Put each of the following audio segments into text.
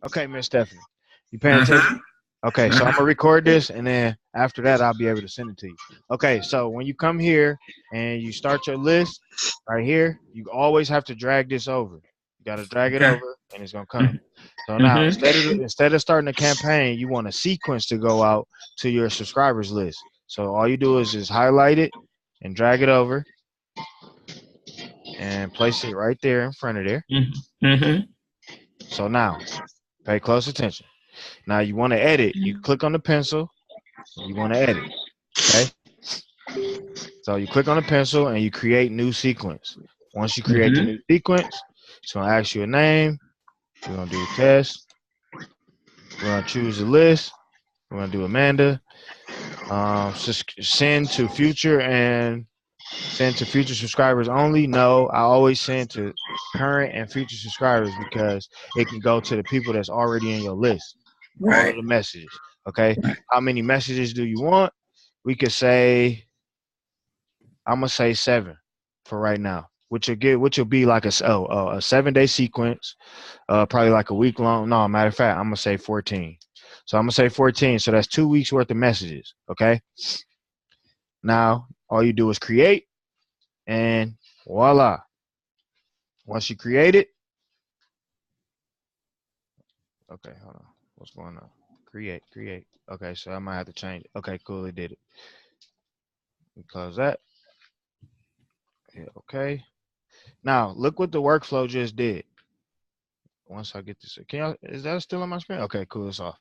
Okay, Miss Stephanie, you paying Uh-huh. attention? Okay, so I'm gonna record this, and then after that, I'll be able to send it to you. Okay, so when you come here and you start your list right here, you always have to drag this over. You gotta drag it Okay. over, and it's gonna come. So now, Mm-hmm. instead of starting a campaign, you want a sequence to go out to your subscribers list. So all you do is just highlight it and drag it over and place it right there in front of there. Mm-hmm. So now, pay close attention. Now you want to edit. You click on the pencil. You want to edit. Okay. So you click on the pencil and you create new sequence. Once you create the Mm-hmm. new sequence, it's gonna ask you a name. We're gonna do test. We're gonna choose a list. We're gonna do Amanda. Send to future and send to future subscribers only. No, I always send to current and future subscribers because it can go to the people that's already in your list. All of Right. the messages. Okay. Right. How many messages do you want? We could say I'm gonna say 7 for right now, which will be like a 7 day sequence, probably like a week long. No, matter of fact, I'm gonna say 14. So I'm gonna say 14. So that's 2 weeks worth of messages. Okay. Now all you do is create, and voila. Once you create it, okay, hold on. What's going on? Create. Okay, so I might have to change it. Okay, cool. It did it. Close that. Yeah, okay. Now look what the workflow just did. Once I get this, can y'all, is that still on my screen? Okay, cool. It's off.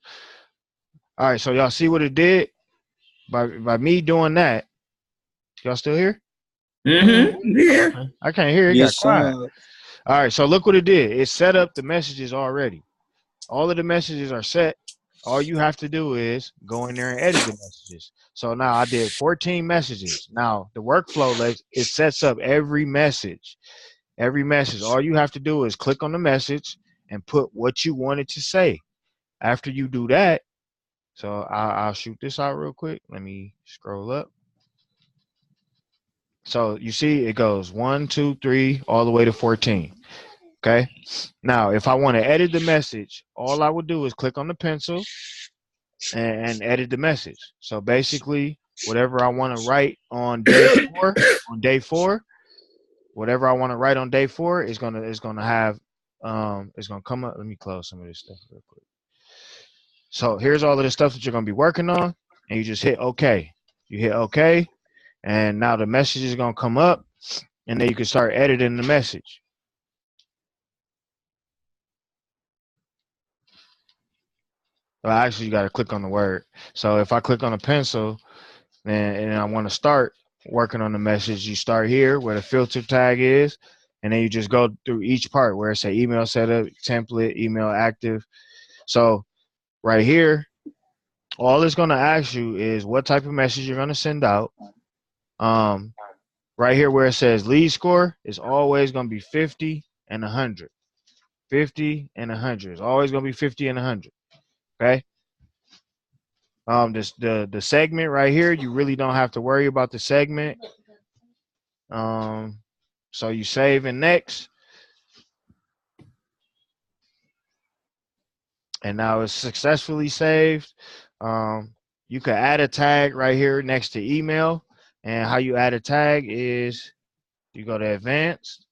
All right, so y'all see what it did by me doing that. Y'all still here? Mm-hmm. Yeah. Okay. I can't hear. It got Yes, quiet. sir. All right, so look what it did. It set up the messages already. All of the messages are set. All you have to do is go in there and edit the messages. So now I did 14 messages. Now the workflow it sets up every message. Every message. All you have to do is click on the message and put what you wanted to say. After you do that, so I'll shoot this out real quick. Let me scroll up. So you see it goes 1, 2, 3, all the way to 14. Okay. Now, if I want to edit the message, all I would do is click on the pencil and edit the message. So basically, whatever I want to write on day four, whatever I want to write on day four is gonna have it's gonna come up. Let me close some of this stuff real quick. So here's all of the stuff that you're gonna be working on, and you just hit OK. You hit OK, and now the message is gonna come up, and then you can start editing the message. Well, actually, you got to click on the word. So if I click on a pencil, and I want to start working on the message, you start here where the filter tag is, and then you just go through each part where it say email setup, template, email active. So right here, all it's going to ask you is what type of message you're going to send out. Um, right here where it says lead score is always going to be 50 and 100. 50 and 100. It's always going to be 50 and 100. Okay. This the segment right here, you really don't have to worry about the segment. Um, so you save and next, and now it's successfully saved. You can add a tag right here next to email, and how you add a tag is you go to advanced,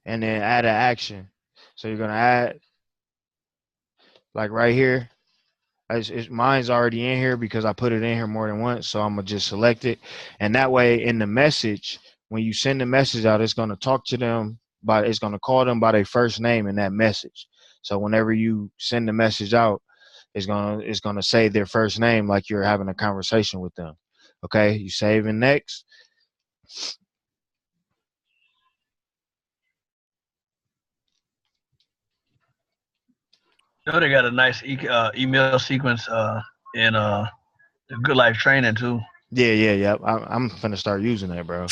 and then add an action. So you're gonna add like right here. Mine's already in here because I put it in here more than once, so I'm gonna just select it, and that way in the message, when you send the message out, it's gonna talk to them it's gonna call them by their first name in that message. So whenever you send the message out, it's gonna say their first name like you're having a conversation with them. Okay, you save and next. You know they got a nice email sequence in the Good Life training too. Yeah. I'm gonna start using that, bro.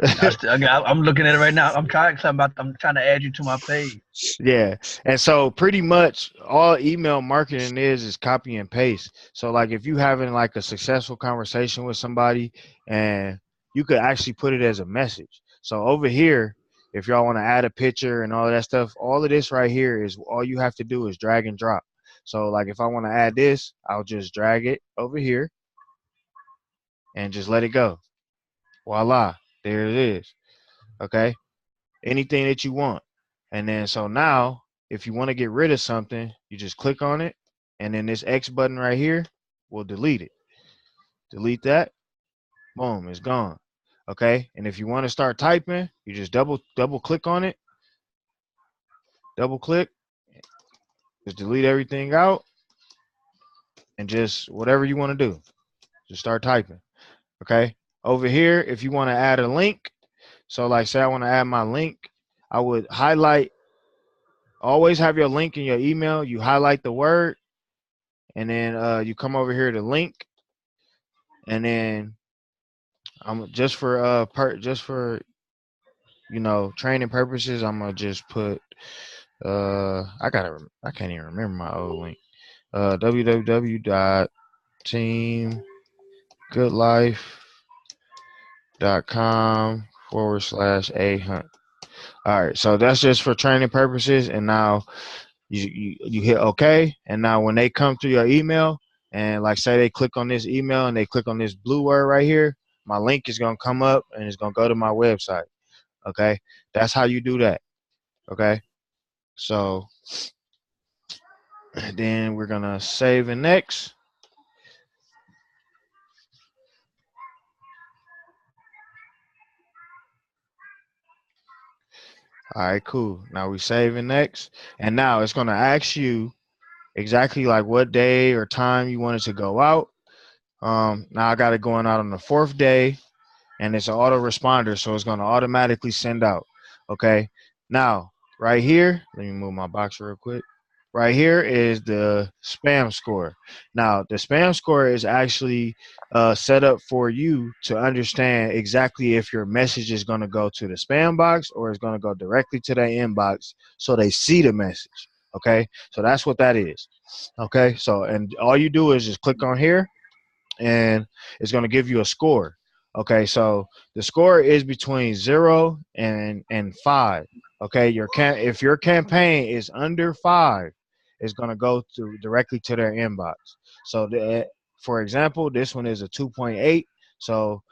I'm looking at it right now. I'm trying to add you to my page. Yeah. And so pretty much all email marketing is copy and paste. So like if you having like a successful conversation with somebody and you could actually put it as a message. So over here, if y'all want to add a picture and all of that stuff, all of this right here is all you have to do is drag and drop. So like if I want to add this, I'll just drag it over here and just let it go. Voila, there it is. Okay, anything that you want. And then so now, if you want to get rid of something, you just click on it, and then this X button right here will delete it. Delete that. Boom, it's gone. Okay, and if you want to start typing, you just double click on it. Double click, just delete everything out, and just whatever you want to do, just start typing. Okay. Over here, if you want to add a link, so like say I want to add my link, I would highlight. Always have your link in your email. You highlight the word, and then you come over here to link, and then I'm just for training purposes, I'm gonna just put I can't even remember my old link. www.teamgoodlife.com/a hunt. All right, so that's just for training purposes, and now you hit OK, and now when they come to your email, and like say they click on this email and they click on this blue word right here, my link is gonna come up and it's gonna go to my website. Okay, that's how you do that. Okay, so then we're gonna save and next. All right, cool. Now we save and next, and now it's gonna ask you exactly like what day or time you want it to go out. Now I got it going out on the 4th day, and it's an autoresponder, so it's going to automatically send out. Okay. Now, right here, let me move my box real quick. Right here is the spam score. Now, the spam score is actually set up for you to understand exactly if your message is going to go to the spam box or it's going to go directly to their inbox so they see the message. Okay. So that's what that is. Okay. So, and all you do is just click on here, and it's going to give you a score. Okay, so the score is between 0 and 5. Okay, if your campaign is under 5, it's going to go directly to their inbox. So for example, this one is a 2.8. So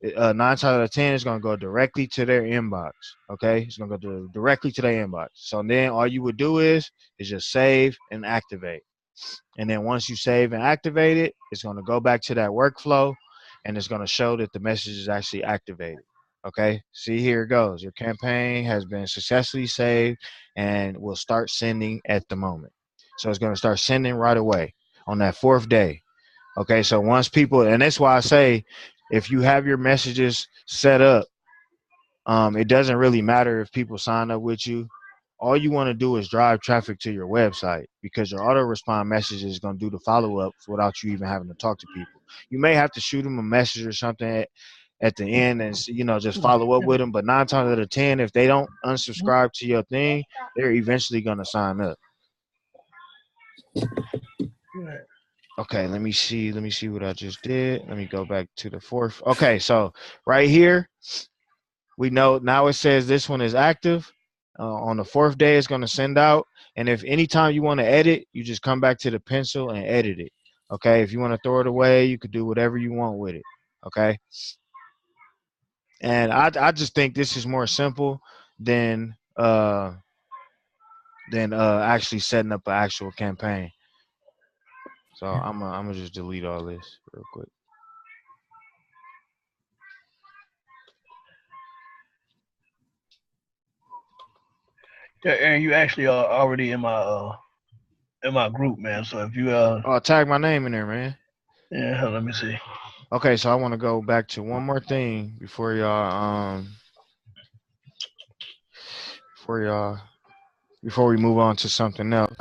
9 times out of 10 is going to go directly to their inbox. Okay, it's going to go directly to their inbox. So then all you would do is just save and activate. And then once you save and activate it, it's going to go back to that workflow, and it's going to show that the message is actually activated. Okay, see, here it goes. Your campaign has been successfully saved and will start sending at the moment. So it's going to start sending right away on that 4th day. Okay, so once people, and that's why I say if you have your messages set up, it doesn't really matter if people sign up with you. All you want to do is drive traffic to your website, because your auto respond message is going to do the follow ups without you even having to talk to people. You may have to shoot them a message or something at the end and just follow up with them. But 9 times out of 10, if they don't unsubscribe to your thing, they're eventually going to sign up. Okay, let me see what I just did. Let me go back to the 4th. Okay, so right here, we know now it says this one is active. On the 4th day, it's going to send out. And if anytime you want to edit, you just come back to the pencil and edit it. Okay, if you want to throw it away, you could do whatever you want with it. Okay, and I just think this is more simple than actually setting up an actual campaign. So I'm gonna just delete all this real quick. Yeah, Aaron, you actually are already in my group, man. So if you tag my name in there, man. yeah, let me see. Okay, so I want to go back to one more thing before we move on to something else.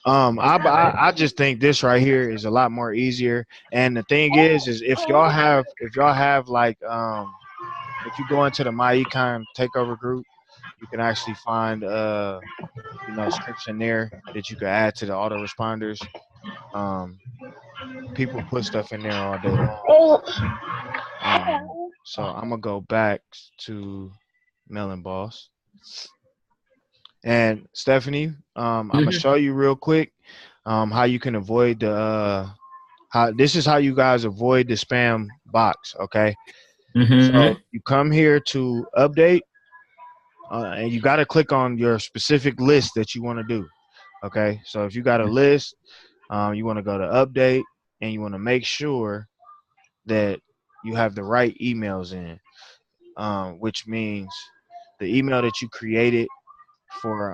I just think this right here is a lot more easier. And the thing is if y'all have like if you go into the My Econ Takeover group, you can actually find scripts in there that you can add to the autoresponders. People put stuff in there all day long. So I'm gonna go back to Melon Boss. And Stephanie, I'm gonna Mm-hmm. show you real quick how you can avoid the how this is how you guys avoid the spam box. Okay, so Mm-hmm. you come here to update, and you got to click on your specific list that you want to do. Okay, so if you got a list, you want to go to update, and you want to make sure that you have the right emails in, which means the email that you created for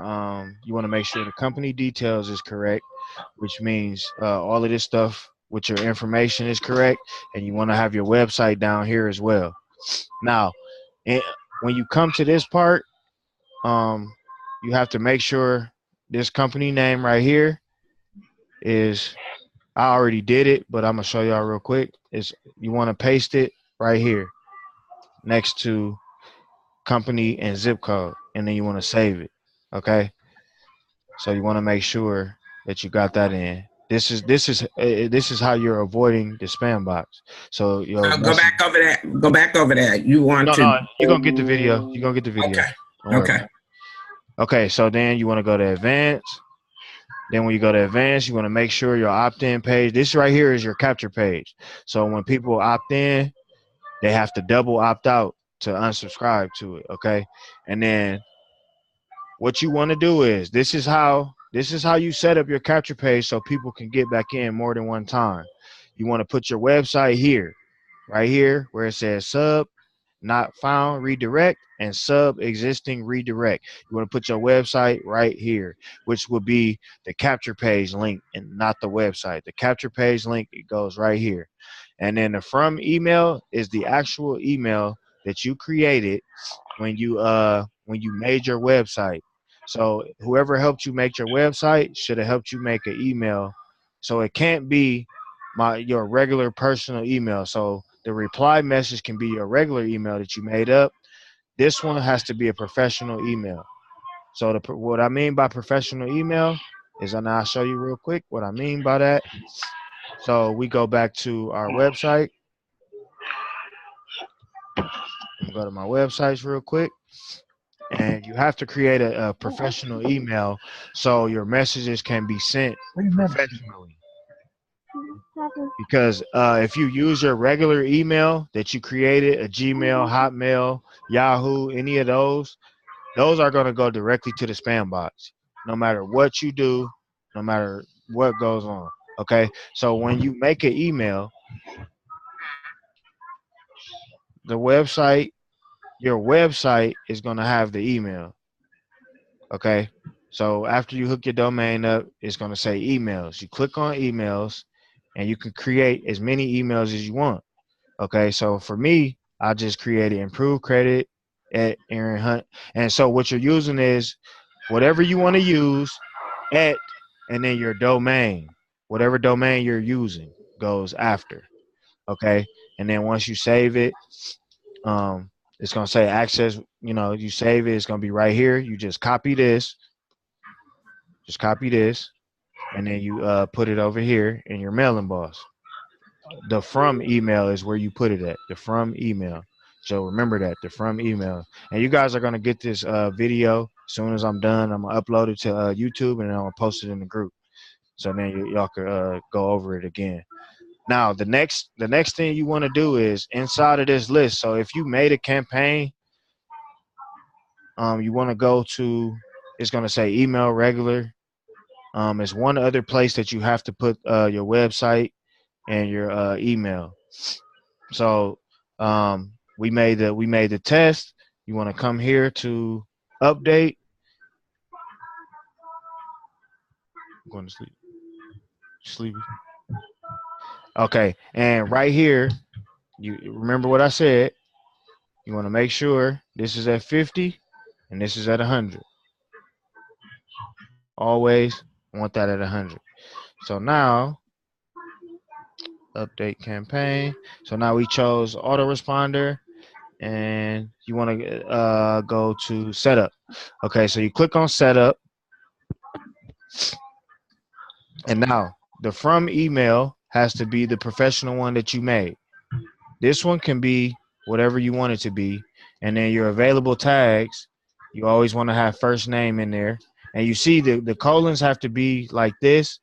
you want to make sure the company details is correct, which means all of this stuff with your information is correct, and you want to have your website down here as well. Now, eh, when you come to this part, um, you have to make sure this company name right here is. I already did it, but I'm gonna show y'all real quick. Is you want to paste it right here next to company and zip code, and then you want to save it. Okay, so you want to make sure that you got that in. This is how you're avoiding the spam box. So your Go message. back over that. Go back over that. You want No, to. no, you're gonna get the video. You're gonna get the video. Okay. Don't worry Okay. about it. Okay, so then you want to go to advanced. Then when you go to advanced, you want to make sure your opt-in page. This right here is your capture page. So when people opt in, they have to double opt out to unsubscribe to it. Okay, and then what you want to do is this is how you set up your capture page so people can get back in more than one time. You want to put your website here, right here, where it says sub not found redirect and sub existing redirect. You want to put your website right here, which will be the capture page link and not the website. The capture page link, it goes right here. And then the from email is the actual email that you created when you made your website. So whoever helped you make your website should have helped you make an email. So it can't be your regular personal email. So the reply message can be your regular email that you made up. This one has to be a professional email. So what I mean by professional email is, and I'll show you real quick what I mean by that. So we go back to our website. I'm gonna go to my websites real quick. And you have to create a professional email so your messages can be sent professionally. Because if you use your regular email that you created, a Gmail, Hotmail, Yahoo, any of those are going to go directly to the spam box, no matter what you do, no matter what goes on. Okay, so when you make an email, the website, your website is going to have the email. Okay, so after you hook your domain up, it's going to say emails. You click on emails, and you can create as many emails as you want. Okay, so for me, I just created improved credit at Aaron Hunt. And so what you're using is whatever you want to use at, and then your domain, whatever domain you're using goes after. Okay, and then once you save it, um, it's gonna say access. You save it. It's gonna be right here. You just copy this, and then you put it over here in your mailing boss. The from email is where you put it at. The from email. So remember that, the from email. And you guys are gonna get this video as soon as I'm done. I'm gonna upload it to YouTube, and then I'm gonna post it in the group. So then y'all can go over it again. Now the next thing you want to do is inside of this list. So if you made a campaign, you want to go to. It's gonna say email regular. It's one other place that you have to put your website and your email. So we made the test. You want to come here to update. I'm going to sleep. Sleepy. Okay, and right here, you remember what I said. You want to make sure this is at 50 and this is at 100. Always want that at 100. So now update campaign. So now we chose autoresponder, and you want to go to setup. Okay, so you click on setup, and now the from email has to be the professional one that you made. This one can be whatever you want it to be. And then your available tags, you always want to have first name in there. And you see the colons have to be like this.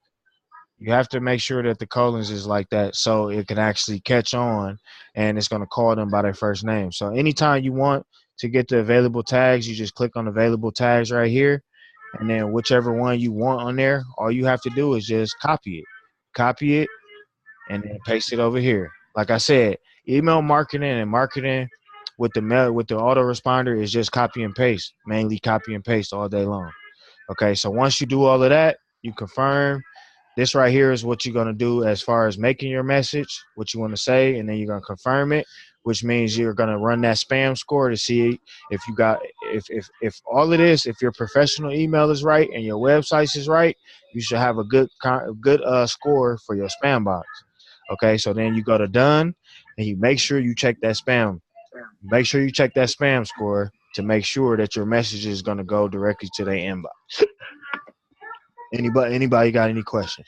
You have to make sure that the colons is like that so it can actually catch on and it's going to call them by their first name. So anytime you want to get the available tags, you just click on available tags right here. And then whichever one you want on there, all you have to do is just copy it, and then paste it over here. Like I said, email marketing and marketing with the mail with the autoresponder is just copy and paste, mainly copy and paste all day long. Okay, so once you do all of that, you confirm. This right here is what you're going to do as far as making your message, what you want to say, and then you're going to confirm it, which means you're going to run that spam score to see if you got if all it is, if your professional email is right and your website is right, you should have a good score for your spam box. Okay, so then you go to done and you make sure you check that spam. Make sure you check that spam score to make sure that your message is going to go directly to their inbox. Anybody got any questions?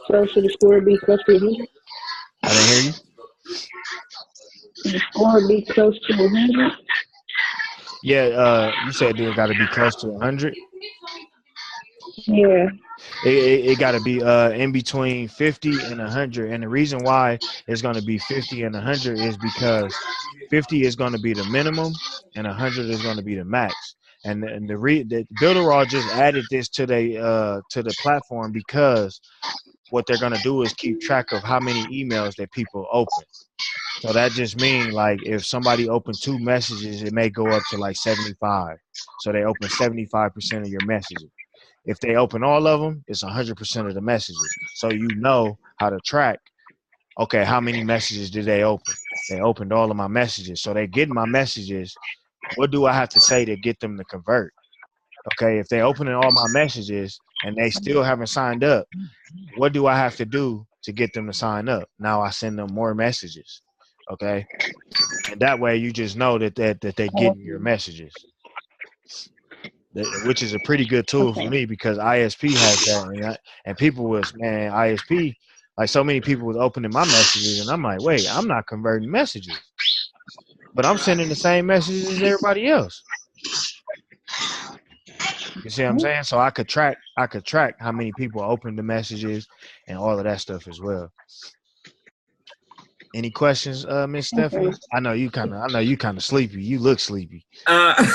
So should the score be close to 100? I didn't hear you. Should the score be close to 100? Yeah, you said it got to be close to 100. Yeah. It got to be in between 50 and 100, and the reason why it's going to be 50 and 100 is because 50 is going to be the minimum and 100 is going to be the max. And the Builderall just added this to the platform because what they're going to do is keep track of how many emails that people open. So that just means like if somebody opens 2 messages, it may go up to like 75. So they open 75% of your messages. If they open all of them, it's 100% of the messages. So you know how to track, okay, how many messages did they open? They opened all of my messages. So they get my messages. What do I have to say to get them to convert? Okay, if they opening all my messages and they still haven't signed up, what do I have to do to get them to sign up? Now I send them more messages. Okay, and that way you just know that they're getting your messages, which is a pretty good tool for me because ISP has that, and people was, man, ISP, like so many people was opening my messages, and I'm like, wait, I'm not converting messages, but I'm sending the same messages as everybody else. You see what I'm saying? So I could track how many people opened the messages and all of that stuff as well. Any questions, Miss Stephanie? I know you kind of sleepy. You look sleepy. I'm